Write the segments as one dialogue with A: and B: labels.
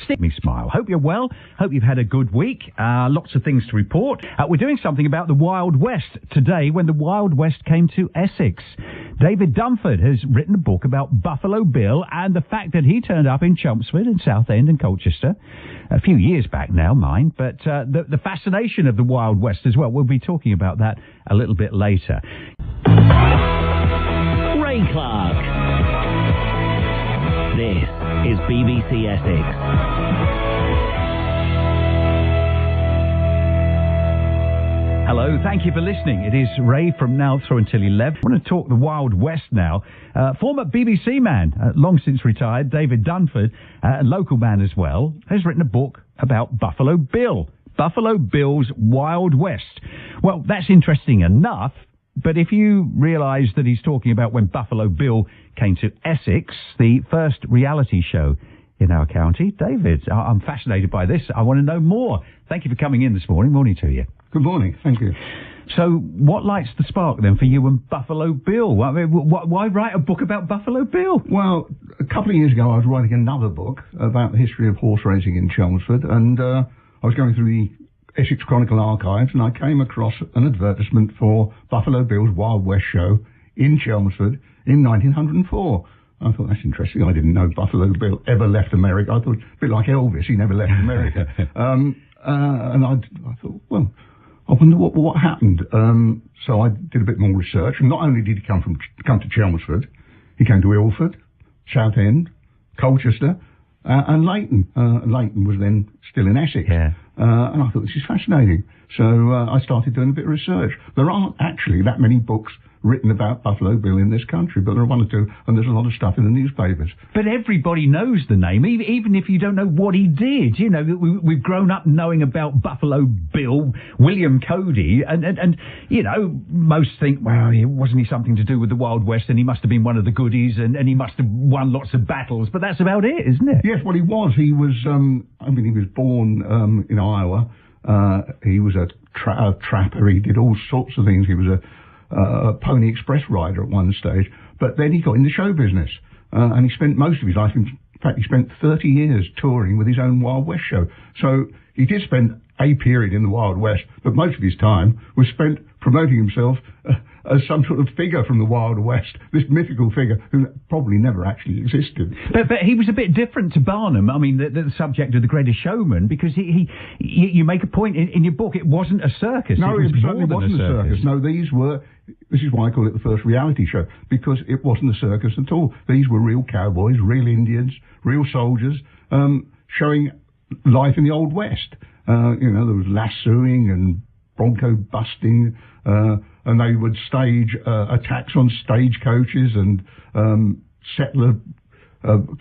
A: Fantastic. Me smile. Hope you're well. Hope you've had a good week. Lots of things to report. We're doing something about the Wild West today when the Wild West came to Essex. David Dunford has written a book about Buffalo Bill and the fact that he turned up in Chelmsford and Southend and Colchester a few years back now, mind, but the fascination of the Wild West as well. We'll be talking about that a little bit later.
B: Ray Clark. This is BBC Essex.
A: Hello, thank you for listening. It is Ray from now through until 11. I want to talk the Wild West now. Former BBC man, long since retired, David Dunford, a local man as well, has written a book about Buffalo Bill. Buffalo Bill's Wild West. Well, that's interesting enough, but if you realise that he's talking about when Buffalo Bill came to Essex, the first reality show in our county. David, I'm fascinated by this. I want to know more. Thank you for coming in this morning. Morning to you.
C: Good morning. Thank you.
A: So what lights the spark then for you and Buffalo Bill? I mean, why write a book about Buffalo Bill?
C: Well, a couple of years ago I was writing another book about the history of horse racing in Chelmsford, and I was going through the Essex Chronicle archives and I came across an advertisement for Buffalo Bill's Wild West show in Chelmsford in 1904. I thought, that's interesting. I didn't know Buffalo Bill ever left America. I thought, a bit like Elvis, he never left America. And I thought, well, I wonder what happened. So I did a bit more research. And not only did he come to Chelmsford, he came to Ilford, Southend, Colchester, and Leighton. Leighton was then still in Essex.
A: Yeah.
C: And I thought, this is fascinating. So I started doing a bit of research. There aren't actually that many books written about Buffalo Bill in this country, but there are one or two, and there's a lot of stuff in the newspapers.
A: But everybody knows the name, even if you don't know what he did. You know, we've grown up knowing about Buffalo Bill, William Cody, and you know, most think, well, wasn't he something to do with the Wild West, and he must have been one of the goodies, and he must have won lots of battles, but that's about it, isn't it?
C: Yes, well, he was. He was, he was born in Iowa. He was a trapper. He did all sorts of things. He was a Pony Express rider at one stage, but then he got into show business, and he spent most of his life, in fact he spent 30 years touring with his own Wild West show. So he did spend a period in the Wild West, but most of his time was spent promoting himself as some sort of figure from the Wild West, this mythical figure who probably never actually existed.
A: But he was a bit different to Barnum. I mean, the subject of The Greatest Showman, because you make a point in your book, it wasn't a circus.
C: No, it certainly wasn't a circus. No, this is why I call it the first reality show, because it wasn't a circus at all. These were real cowboys, real Indians, real soldiers, showing life in the Old West. There was lassoing and bronco busting, and they would stage attacks on stagecoaches, and settler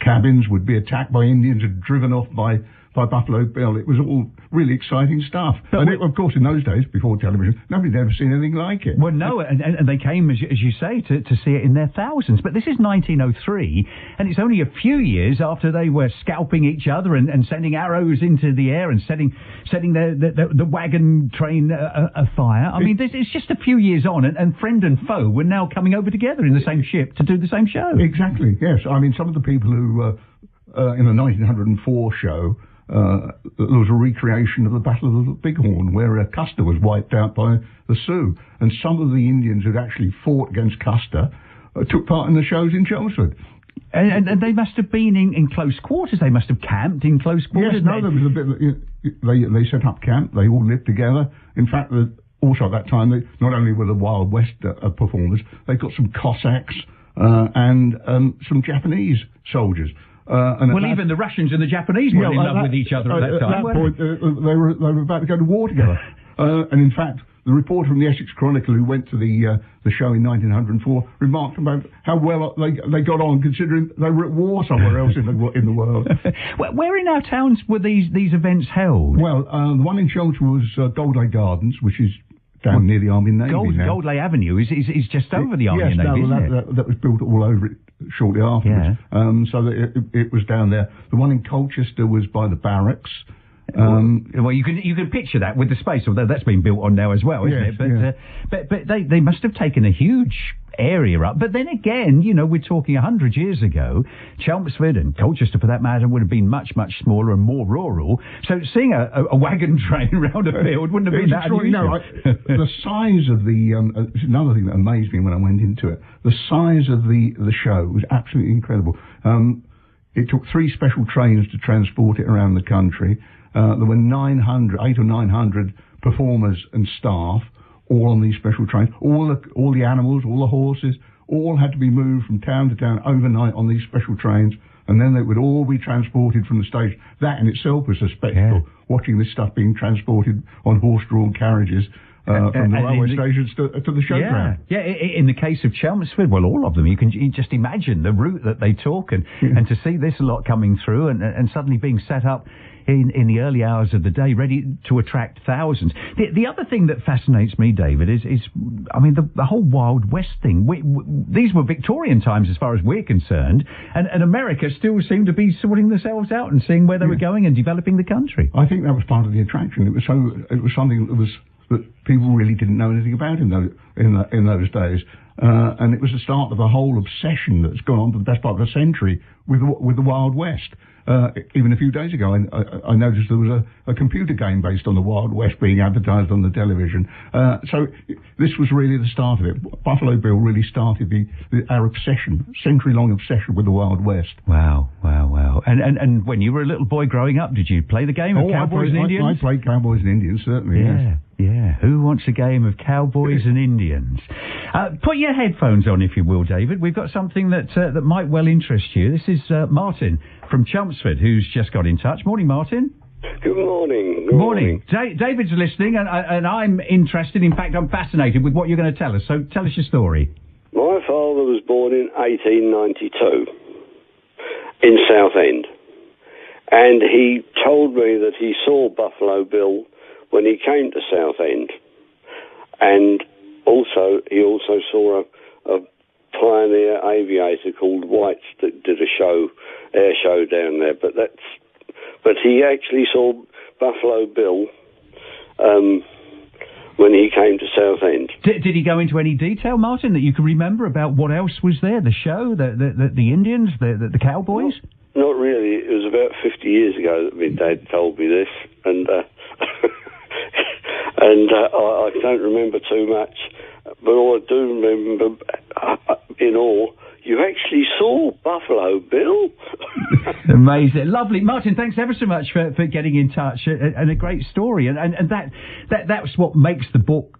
C: cabins would be attacked by Indians and driven off by Buffalo Bill. It was all really exciting stuff. But of course, in those days, before television, nobody had ever seen anything like it.
A: Well, no, and they came, as you say, to see it in their thousands. But this is 1903, and it's only a few years after they were scalping each other and sending arrows into the air and setting the wagon train afire. I mean, it's just a few years on, and friend and foe were now coming over together in the same ship to do the same show.
C: Exactly, yes. I mean, some of the people who, in the 1904 show, there was a recreation of the Battle of the Bighorn, where Custer was wiped out by the Sioux, and some of the Indians who'd actually fought against Custer took part in the shows in Chelmsford.
A: And they must have been in close quarters. They must have camped in close quarters.
C: Yes, no, there was a bit. They set up camp. They all lived together. In fact, also at that time, not only were the Wild West performers, they got some Cossacks and some Japanese soldiers.
A: Even the Russians and the Japanese were in love with each other at that time.
C: At that point, they were about to go to war together. And in fact, the reporter from the Essex Chronicle who went to the show in 1904 remarked about how well they got on, considering they were at war somewhere else in the world.
A: Where in our towns were these events held?
C: Well, the one in Chelmsford was Goldlay Gardens, which is down near the Army and Navy now.
A: Goldlay Avenue is just over the Army and Navy, isn't it?
C: That was built all over it shortly afterwards.
A: Yeah.
C: So that it was down there. The one in Colchester was by the barracks.
A: Well, you can picture that with the space, although that's been built on now as well, isn't it? But they must have taken a huge area up. But then again, we're talking 100 years ago, Chelmsford and Colchester, for that matter, would have been much, much smaller and more rural. So seeing a wagon train around a field wouldn't have been that unusual.
C: No, the size of the another thing that amazed me when I went into it. The size of the show was absolutely incredible. It took 3 special trains to transport it around the country. There were 800 or 900 performers and staff, all on these special trains. All the animals, all the horses, all had to be moved from town to town overnight on these special trains, and then they would all be transported from the station. That in itself was a spectacle, watching this stuff being transported on horse-drawn carriages from the railway stations to the showground.
A: Yeah, in the case of Chelmsford, well, all of them, you can just imagine the route that they took, and to see this lot coming through and suddenly being set up in the early hours of the day, ready to attract thousands. The other thing that fascinates me, David, is the whole Wild West thing. These were Victorian times as far as we're concerned, and America still seemed to be sorting themselves out and seeing where they were going and developing the country.
C: I think that was part of the attraction. It was something that people really didn't know anything about in those days. And it was the start of a whole obsession that's gone on for the best part of a century with the Wild West. Even a few days ago, I noticed there was a computer game based on the Wild West being advertised on the television. So this was really the start of it. Buffalo Bill really started our century-long obsession with the Wild West.
A: Wow. And when you were a little boy growing up, did you play the game of Cowboys and Indians?
C: I played Cowboys and Indians, certainly, yes.
A: Yeah, who wants a game of Cowboys and Indians? Put your headphones on, if you will, David. We've got something that might well interest you. This is Martin from Chelmsford, who's just got in touch. Morning, Martin.
D: Good morning.
A: Good morning. David's listening, and I'm interested. In fact, I'm fascinated with what you're going to tell us. So tell us your story.
D: My father was born in 1892 in Southend, and he told me that he saw Buffalo Bill when he came to Southend, and he also saw a pioneer aviator called White that did a air show down there. But he actually saw Buffalo Bill when he came to Southend.
A: Did he go into any detail, Martin, that you can remember about what else was there? The show, the Indians, the Cowboys?
D: Not really. It was about 50 years ago that my dad told me this, and I don't remember too much. But all I do remember, in all, you actually saw Buffalo Bill.
A: Amazing. Lovely. Martin, thanks ever so much for getting in touch, and a great story. And that's what makes the book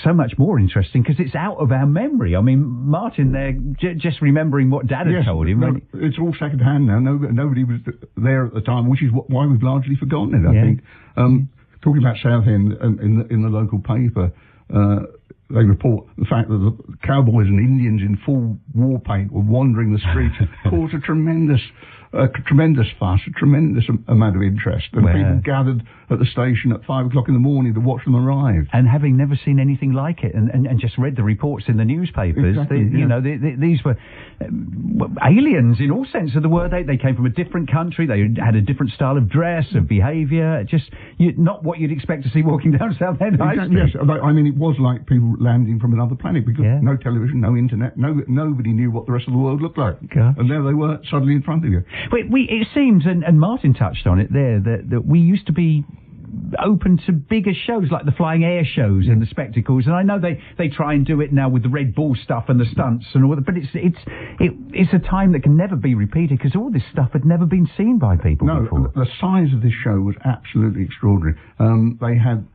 A: so much more interesting, because it's out of our memory. I mean, Martin there, just remembering what Dad had told him.
C: No, it's all second hand now. Nobody was there at the time, which is why we've largely forgotten it, I think. Talking about Southend, in the local paper, they report the fact that the Cowboys and Indians in full war paint were wandering the streets, caused a tremendous fuss, a tremendous amount of interest, and people gathered at the station at 5 o'clock in the morning to watch them arrive.
A: And having never seen anything like it, and just read the reports in the newspapers, these were aliens in all sense of the word. They came from a different country, they had a different style of dress, of behaviour, just not what you'd expect to see walking down Southend High Street.
C: Yes, I mean, it was like people landing from another planet, because no television, no internet, nobody knew what the rest of the world looked like. And there they were, suddenly in front of you.
A: It seems, and Martin touched on it there, that we used to be open to bigger shows like the flying air shows and the spectacles, and I know they try and do it now with the Red Bull stuff and the stunts and all that, but it's a time that can never be repeated, because all this stuff had never been seen by people before.
C: The size of this show was absolutely extraordinary. They had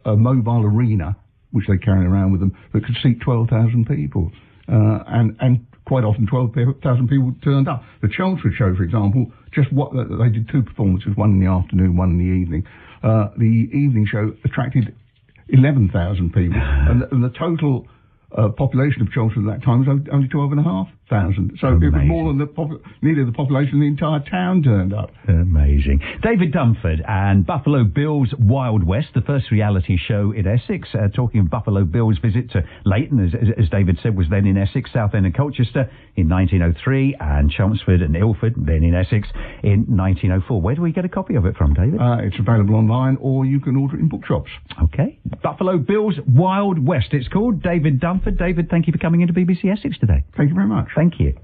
C: a mobile arena which they carried around with them that could seat 12,000 people, and quite often 12,000 people turned up. The Chelmsford show, for example, they did 2 performances, one in the afternoon, one in the evening. The evening show attracted 11,000 people, and the total population of Chelmsford at that time was only 12,500. thousand. So
A: Amazing.
C: it was more than nearly the population of the entire town turned up.
A: Amazing. David Dunford and Buffalo Bill's Wild West, the first reality show in Essex. Talking of Buffalo Bill's visit to Leighton, as David said, was then in Essex, Southend and Colchester in 1903, and Chelmsford and Ilford, then in Essex, in 1904. Where do we get a copy of it from, David?
C: It's available online, or you can order it in bookshops.
A: Okay. Buffalo Bill's Wild West, it's called. David Dunford. David, thank you for coming into BBC Essex today.
C: Thank you very much.
A: Thank you.